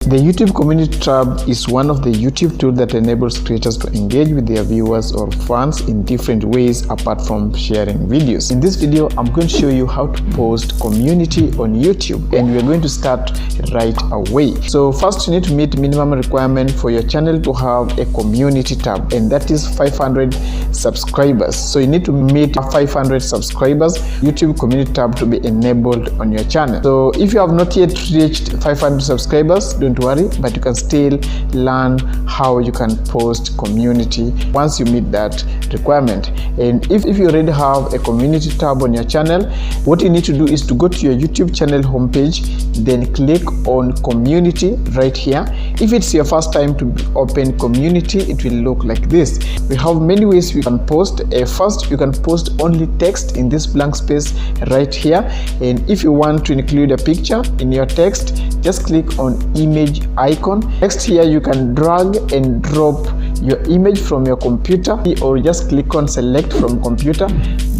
The YouTube Community tab is one of the YouTube tools that enables creators to engage with their viewers or fans in different ways apart from sharing videos. In this video, I'm going to show you how to post community on YouTube, and we're going to start right away. So first, you need to meet minimum requirement for your channel to have a community tab, and that is 500 subscribers. So you need to meet 500 subscribers YouTube community tab to be enabled on your channel. So if you have not yet reached 500 subscribers, don't worry, but you can still learn how you can post community once you meet that requirement. And if you already have a community tab on your channel, what you need to do is to go to your YouTube channel homepage, then click on community right here. If it's your first time to open community, it will look like this. We have many ways we can post. First, you can post only text in this blank space right here, and if you want to include a picture in your text, just click on image icon. Next, here you can drag and drop your image from your computer, or just click on select from computer,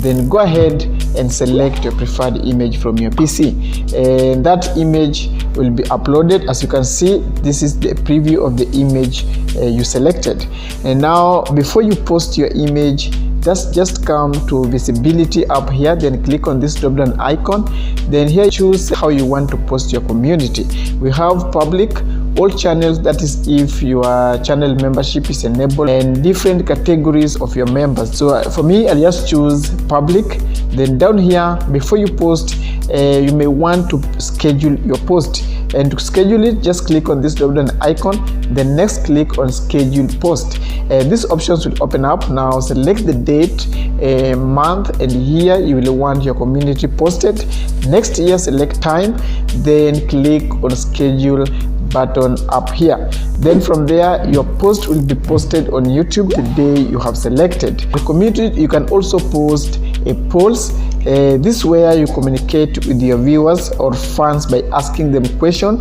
then go ahead and select your preferred image from your PC, and that image will be uploaded. As you can see, this is the preview of the image you selected. And now, before you post your image, just come to visibility up here, then click on this drop down icon. Then here choose how you want to post your community. We have public, all channels, that is if your channel membership is enabled, and different categories of your members. So for me, I'll just choose public. Then down here, before you post, you may want to schedule your post, and to schedule it, just click on this drop down icon, then next click on schedule post. These options will open up. Now select the date, month and year you will want your community posted. Next, here select time, then click on schedule button up here. Then from there, your post will be posted on YouTube the day you have selected. The community, you can also post a polls. This is where you communicate with your viewers or fans by asking them question,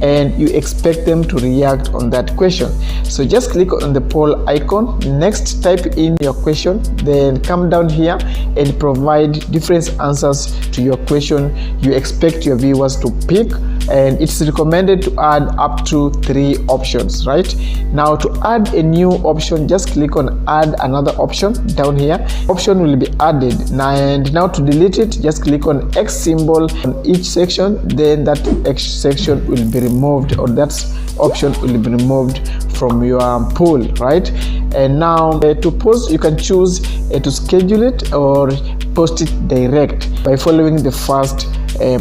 and you expect them to react on that question. So just click on the poll icon. Next, type in your question, then come down here and provide different answers to your question you expect your viewers to pick. And it's recommended to add up to 3 options. Right now, to add a new option, just click on add another option down here. Option will be added, and now to delete it, just click on X symbol on each section, then that X section will be removed, or that option will be removed from your poll. Right, and now to post, you can choose to schedule it or post it direct by following the first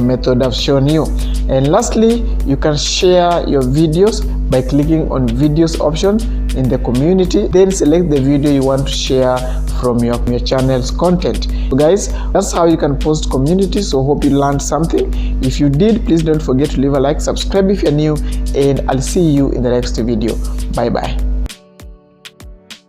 method I've shown you. And lastly, you can share your videos by clicking on videos option in the community, then select the video you want to share from your channel's content. So guys, that's how you can post community. So hope you learned something. If you did, please don't forget to leave a like, subscribe if you're new, and I'll see you in the next video. Bye bye.